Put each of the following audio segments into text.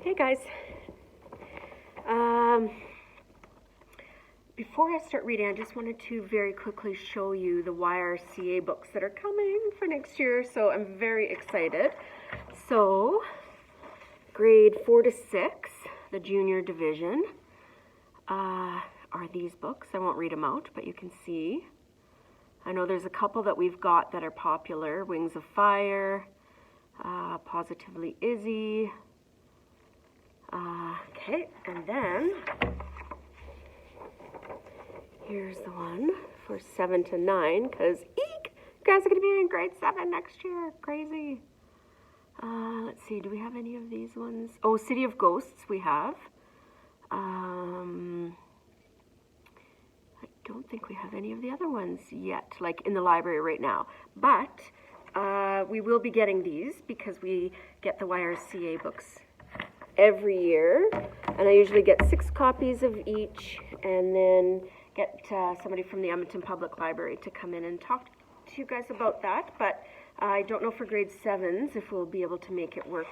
Hey guys. Um, Before I start reading, I just wanted to very quickly show you the YRCA books that are coming for next year. So I'm very excited. So, grade 4 to 6, the junior division, are these books. I won't read them out, but you can see. I know there's a couple that we've got that are popular. Wings of Fire, Positively Izzy. Okay, and then here's the one for 7 to 9, because eek, you guys are going to be in grade 7 next year. Crazy. Let's see, do we have any of these ones? Oh, City of Ghosts we have. I don't think we have any of the other ones yet, like in the library right now. But we will be getting these because we get the YRCA books every year. And I usually get 6 copies of each, and then get somebody from the Edmonton Public Library to come in and talk to you guys about that. But I don't know for grade 7s if we'll be able to make it work,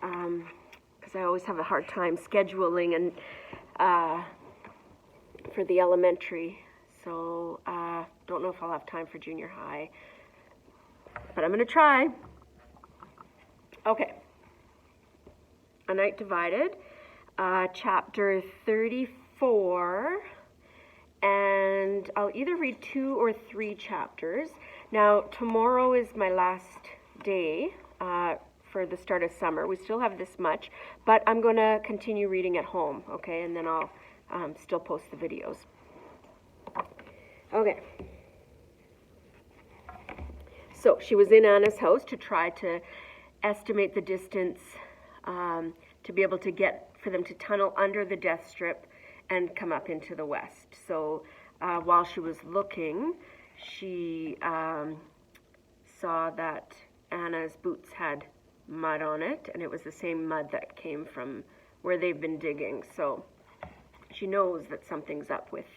because I always have a hard time scheduling and for the elementary. So don't know if I'll have time for junior high, but I'm going to try. Okay. A Night Divided, chapter 34, and I'll either read 2 or 3 chapters. Now, tomorrow is my last day for the start of summer. We still have this much, but I'm going to continue reading at home, okay, and then I'll still post the videos. Okay. So, she was in Anna's house to try to estimate the distance to be able to get, for them to tunnel under the death strip and come up into the west. So while she was looking, she saw that Anna's boots had mud on it, and it was the same mud that came from where they've been digging. So she knows that something's up with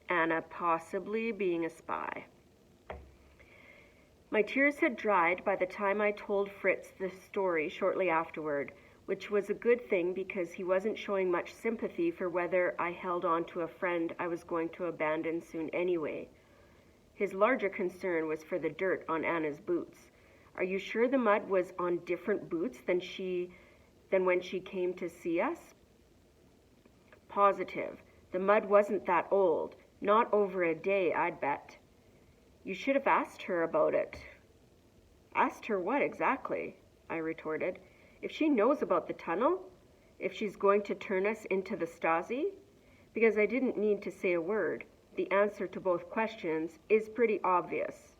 Anna possibly being a spy. My tears had dried by the time I told Fritz the story shortly afterward, which was a good thing because he wasn't showing much sympathy for whether I held on to a friend I was going to abandon soon anyway. His larger concern was for the dirt on Anna's boots. Are you sure the mud was on different boots than when she came to see us? Positive. The mud wasn't that old. Not over a day, I'd bet. You should have asked her about it. Asked her what exactly? I retorted. If she knows about the tunnel? If she's going to turn us into the Stasi? Because I didn't need to say a word. The answer to both questions is pretty obvious.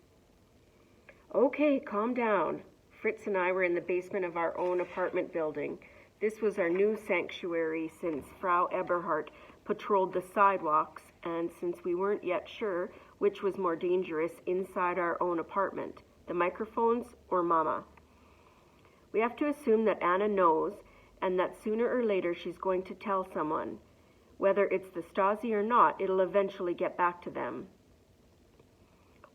Okay, calm down. Fritz and I were in the basement of our own apartment building. This was our new sanctuary since Frau Eberhardt patrolled the sidewalks, and since we weren't yet sure which was more dangerous inside our own apartment, the microphones or Mama. We have to assume that Anna knows, and that sooner or later she's going to tell someone. Whether it's the Stasi or not, it'll eventually get back to them.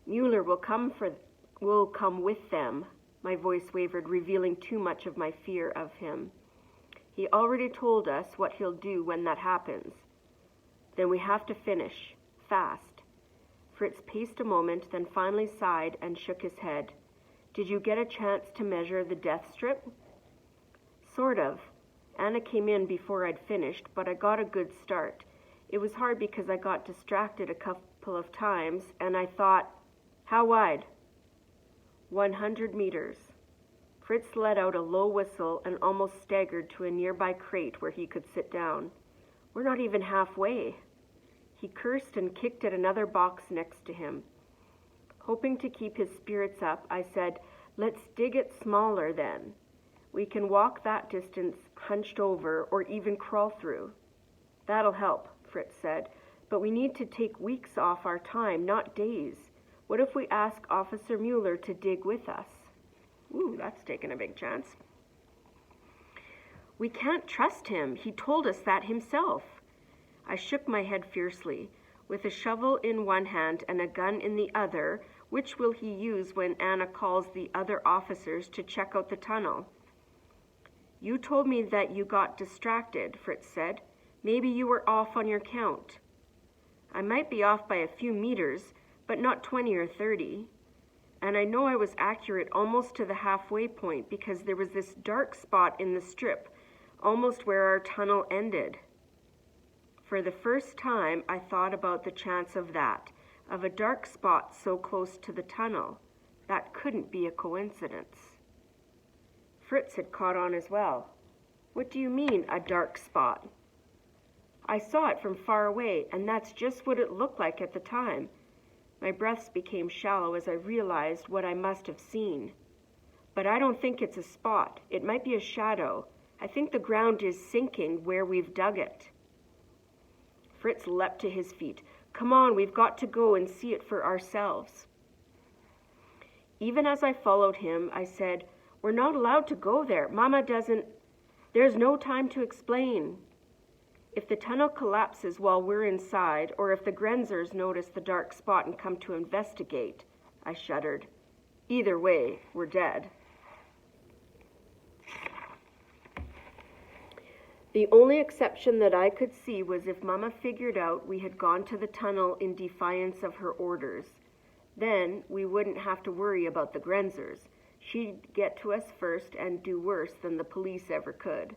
Mueller will come with them. My voice wavered, revealing too much of my fear of him. He already told us what he'll do when that happens. Then we have to finish, fast. Fritz paced a moment, then finally sighed and shook his head. Did you get a chance to measure the death strip? Sort of. Anna came in before I'd finished, but I got a good start. It was hard because I got distracted a couple of times, and I thought, how wide? 100 meters. Fritz let out a low whistle and almost staggered to a nearby crate where he could sit down. We're not even halfway. He cursed and kicked at another box next to him. Hoping to keep his spirits up, I said, let's dig it smaller then. We can walk that distance hunched over or even crawl through. That'll help, Fritz said, but we need to take weeks off our time, not days. What if we ask Officer Mueller to dig with us? Ooh, that's taking a big chance. We can't trust him. He told us that himself. I shook my head fiercely. With a shovel in one hand and a gun in the other, which will he use when Anna calls the other officers to check out the tunnel? You told me that you got distracted, Fritz said. Maybe you were off on your count. I might be off by a few meters, but not 20 or 30. And I know I was accurate almost to the halfway point because there was this dark spot in the strip, almost where our tunnel ended. For the first time, I thought about the chance of that, of a dark spot so close to the tunnel. That couldn't be a coincidence. Fritz had caught on as well. What do you mean, a dark spot? I saw it from far away, and that's just what it looked like at the time. My breaths became shallow as I realized what I must have seen. But I don't think it's a spot. It might be a shadow. I think the ground is sinking where we've dug it. Fritz leapt to his feet. Come on, we've got to go and see it for ourselves. Even as I followed him, I said, We're not allowed to go there. Mama doesn't. There's no time to explain. If the tunnel collapses while we're inside, or if the Grenzers notice the dark spot and come to investigate, I shuddered. Either way, we're dead. The only exception that I could see was if Mama figured out we had gone to the tunnel in defiance of her orders. Then we wouldn't have to worry about the Grenzers. She'd get to us first and do worse than the police ever could.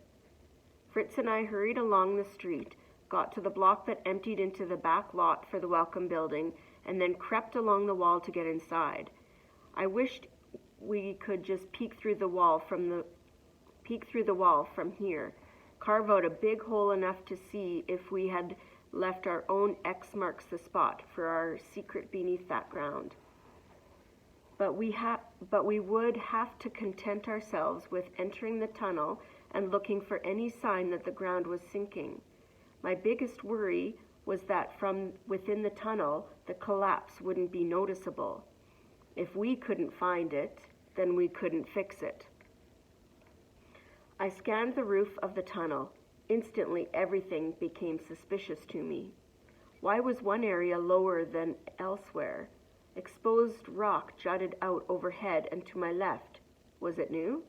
Fritz and I hurried along the street, got to the block that emptied into the back lot for the Welcome Building, and then crept along the wall to get inside. I wished we could just peek through the wall from here, carve out a big hole enough to see if we had left our own X marks the spot for our secret beneath that ground. But we would have to content ourselves with entering the tunnel and looking for any sign that the ground was sinking. My biggest worry was that from within the tunnel, the collapse wouldn't be noticeable. If we couldn't find it, then we couldn't fix it. I scanned the roof of the tunnel. Instantly, everything became suspicious to me. Why was one area lower than elsewhere? Exposed rock jutted out overhead and to my left. Was it new?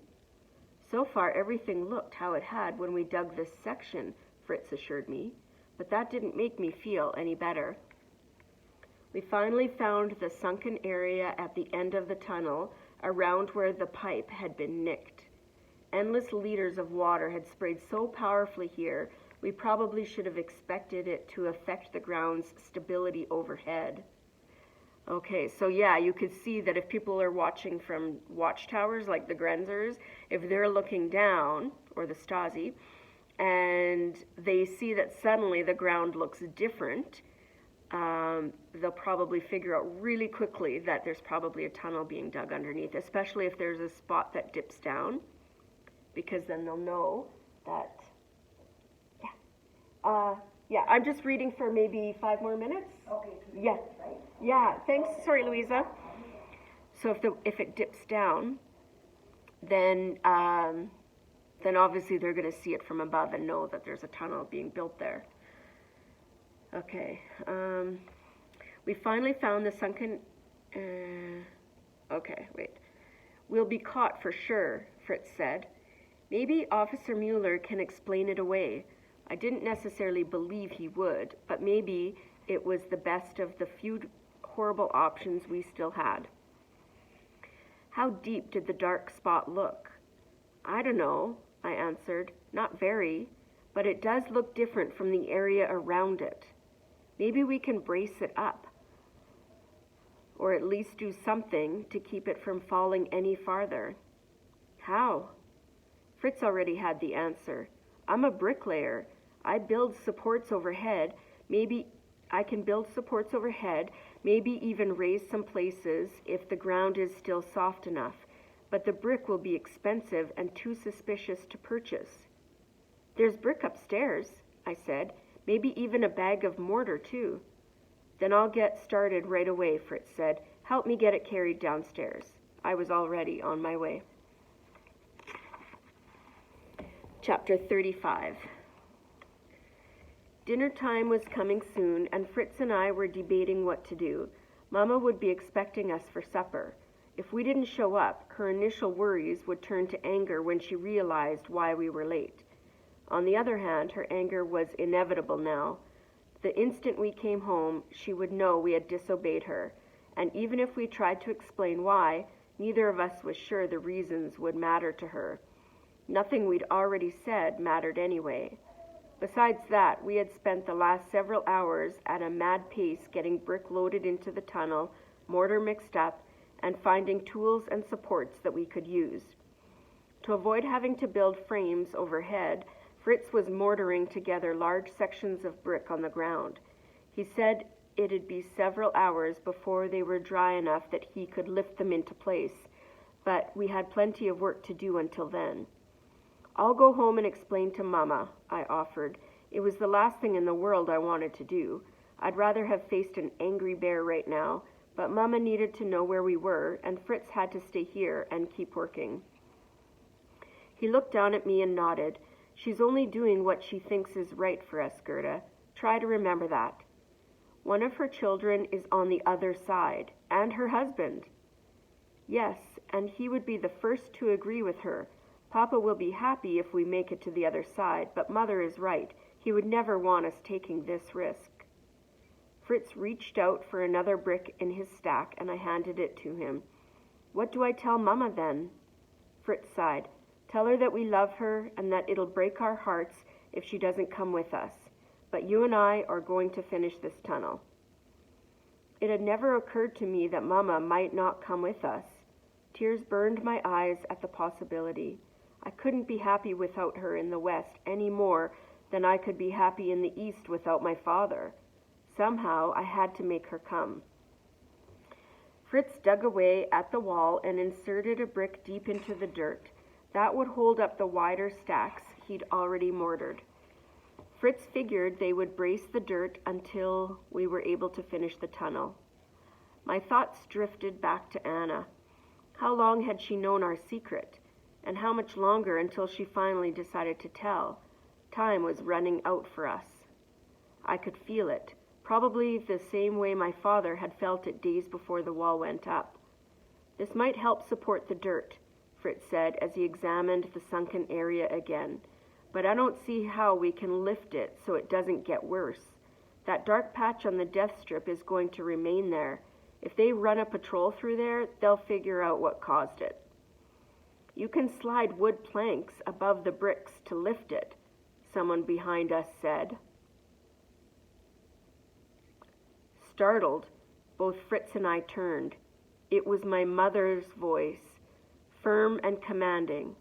So far, everything looked how it had when we dug this section, Fritz assured me, but that didn't make me feel any better. We finally found the sunken area at the end of the tunnel, around where the pipe had been nicked. Endless liters of water had sprayed so powerfully here, we probably should have expected it to affect the ground's stability overhead. Okay, so yeah, you could see that if people are watching from watchtowers like the Grenzers, if they're looking down, or the Stasi, and they see that suddenly the ground looks different, they'll probably figure out really quickly that there's probably a tunnel being dug underneath, especially if there's a spot that dips down, because then they'll know that, yeah, I'm just reading for maybe 5 more minutes. Okay. Yeah. Right? Yeah, thanks. Sorry, Louisa. So if it dips down, then obviously they're going to see it from above and know that there's a tunnel being built there. Okay. We finally found the sunken... okay, wait. We'll be caught for sure, Fritz said. Maybe Officer Mueller can explain it away. I didn't necessarily believe he would, but maybe it was the best of the few horrible options we still had. How deep did the dark spot look? I don't know, I answered. Not very, but it does look different from the area around it. Maybe we can brace it up, or at least do something to keep it from falling any farther. How? Fritz already had the answer. I'm a bricklayer. I build supports overhead. Maybe I can build supports overhead, maybe even raise some places if the ground is still soft enough. But the brick will be expensive and too suspicious to purchase. There's brick upstairs, I said. Maybe even a bag of mortar, too. Then I'll get started right away, Fritz said. Help me get it carried downstairs. I was already on my way. Chapter 35. Dinner time was coming soon, and Fritz and I were debating what to do. Mama would be expecting us for supper. If we didn't show up, her initial worries would turn to anger when she realized why we were late. On the other hand, her anger was inevitable now. The instant we came home, she would know we had disobeyed her, and even if we tried to explain why, neither of us was sure the reasons would matter to her. Nothing we'd already said mattered anyway. Besides that, we had spent the last several hours at a mad pace getting brick loaded into the tunnel, mortar mixed up, and finding tools and supports that we could use. To avoid having to build frames overhead, Fritz was mortaring together large sections of brick on the ground. He said it'd be several hours before they were dry enough that he could lift them into place, but we had plenty of work to do until then. "I'll go home and explain to Mama," I offered. It was the last thing in the world I wanted to do. I'd rather have faced an angry bear right now, but Mama needed to know where we were, and Fritz had to stay here and keep working. He looked down at me and nodded. "She's only doing what she thinks is right for us, Gerda. Try to remember that. One of her children is on the other side, and her husband." "Yes, and he would be the first to agree with her. Papa will be happy if we make it to the other side, but Mother is right. He would never want us taking this risk." Fritz reached out for another brick in his stack, and I handed it to him. "What do I tell Mama then?" Fritz sighed. "Tell her that we love her and that it'll break our hearts if she doesn't come with us. But you and I are going to finish this tunnel." It had never occurred to me that Mama might not come with us. Tears burned my eyes at the possibility. I couldn't be happy without her in the West any more than I could be happy in the East without my father. Somehow I had to make her come. Fritz dug away at the wall and inserted a brick deep into the dirt. That would hold up the wider stacks he'd already mortared. Fritz figured they would brace the dirt until we were able to finish the tunnel. My thoughts drifted back to Anna. How long had she known our secret? And how much longer until she finally decided to tell? Time was running out for us. I could feel it, probably the same way my father had felt it days before the wall went up. "This might help support the dirt," Fritz said as he examined the sunken area again. "But I don't see how we can lift it so it doesn't get worse. That dark patch on the death strip is going to remain there. If they run a patrol through there, they'll figure out what caused it." "You can slide wood planks above the bricks to lift it," someone behind us said. Startled, both Fritz and I turned. It was my mother's voice, firm and commanding.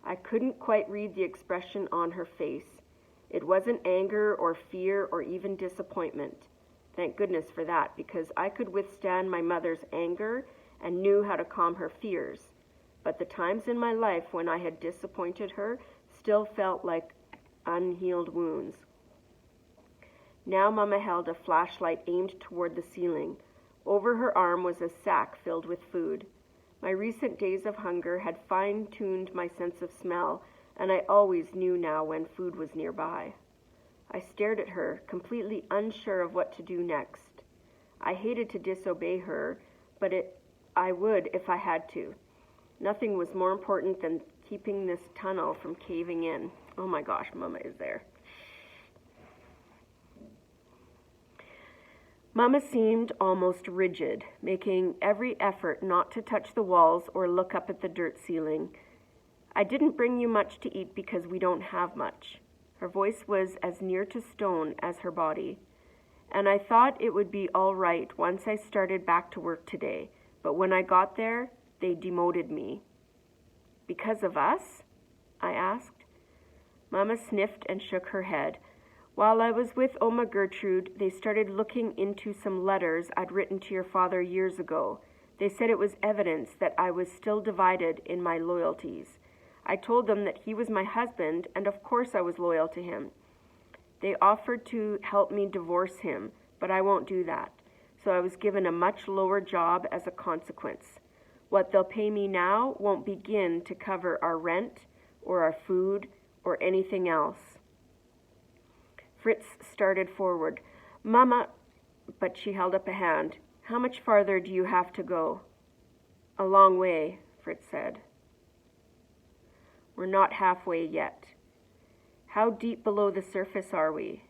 I couldn't quite read the expression on her face. It wasn't anger or fear or even disappointment. Thank goodness for that, because I could withstand my mother's anger and knew how to calm her fears. But the times in my life when I had disappointed her still felt like unhealed wounds. Now Mama held a flashlight aimed toward the ceiling. Over her arm was a sack filled with food. My recent days of hunger had fine-tuned my sense of smell, and I always knew now when food was nearby. I stared at her, completely unsure of what to do next. I hated to disobey her, but I would if I had to. Nothing was more important than keeping this tunnel from caving in. Oh my gosh, Mama is there. Mama seemed almost rigid, making every effort not to touch the walls or look up at the dirt ceiling. "I didn't bring you much to eat because we don't have much." Her voice was as near to stone as her body. "And I thought it would be all right once I started back to work today, but when I got there, they demoted me." "Because of us?" I asked. Mama sniffed and shook her head. "While I was with Oma Gertrude, they started looking into some letters I'd written to your father years ago. They said it was evidence that I was still divided in my loyalties. I told them that he was my husband, and of course I was loyal to him. They offered to help me divorce him, but I won't do that. So I was given a much lower job as a consequence. What they'll pay me now won't begin to cover our rent or our food or anything else." Fritz started forward. "Mama," but she held up a hand. "How much farther do you have to go?" A long way, Fritz said. We're not halfway yet. How deep below the surface are we?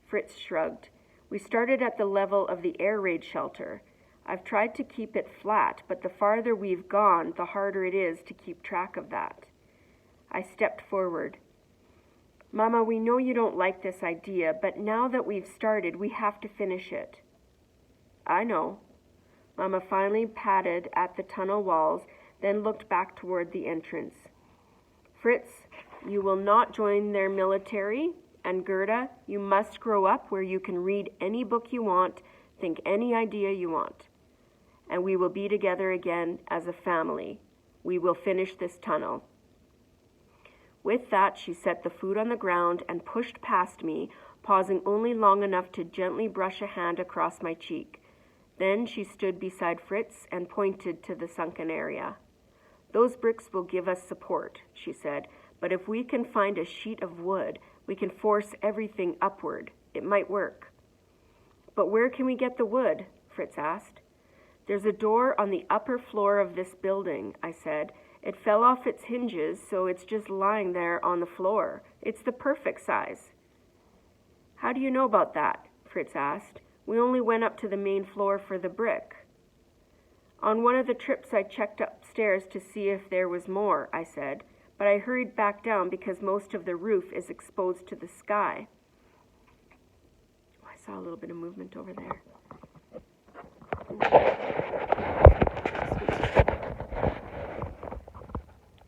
Fritz shrugged. We started at the level of the air raid shelter. I've tried to keep it flat, but the farther we've gone, the harder it is to keep track of that. I stepped forward. Mama, we know you don't like this idea, but now that we've started, we have to finish it. I know. Mama finally patted at the tunnel walls, then looked back toward the entrance. Fritz, you will not join their military, and Gerda, you must grow up where you can read any book you want, think any idea you want. And we will be together again as a family. We will finish this tunnel. With that, she set the food on the ground and pushed past me, pausing only long enough to gently brush a hand across my cheek. Then she stood beside Fritz and pointed to the sunken area. Those bricks will give us support, she said, but if we can find a sheet of wood, we can force everything upward. It might work. But where can we get the wood? Fritz asked. There's a door on the upper floor of this building, I said. It fell off its hinges, so it's just lying there on the floor. It's the perfect size. How do you know about that? Fritz asked. We only went up to the main floor for the brick. On one of the trips I checked upstairs to see if there was more, I said, but I hurried back down because most of the roof is exposed to the sky. Oh, I saw a little bit of movement over there.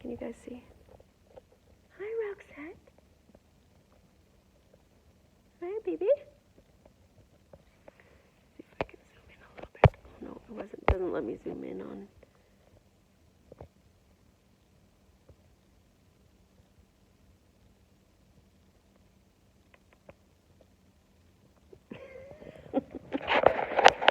Can you guys see? Hi, Roxette. Hi, baby. See if I can zoom in a little bit. No, it doesn't let me zoom in on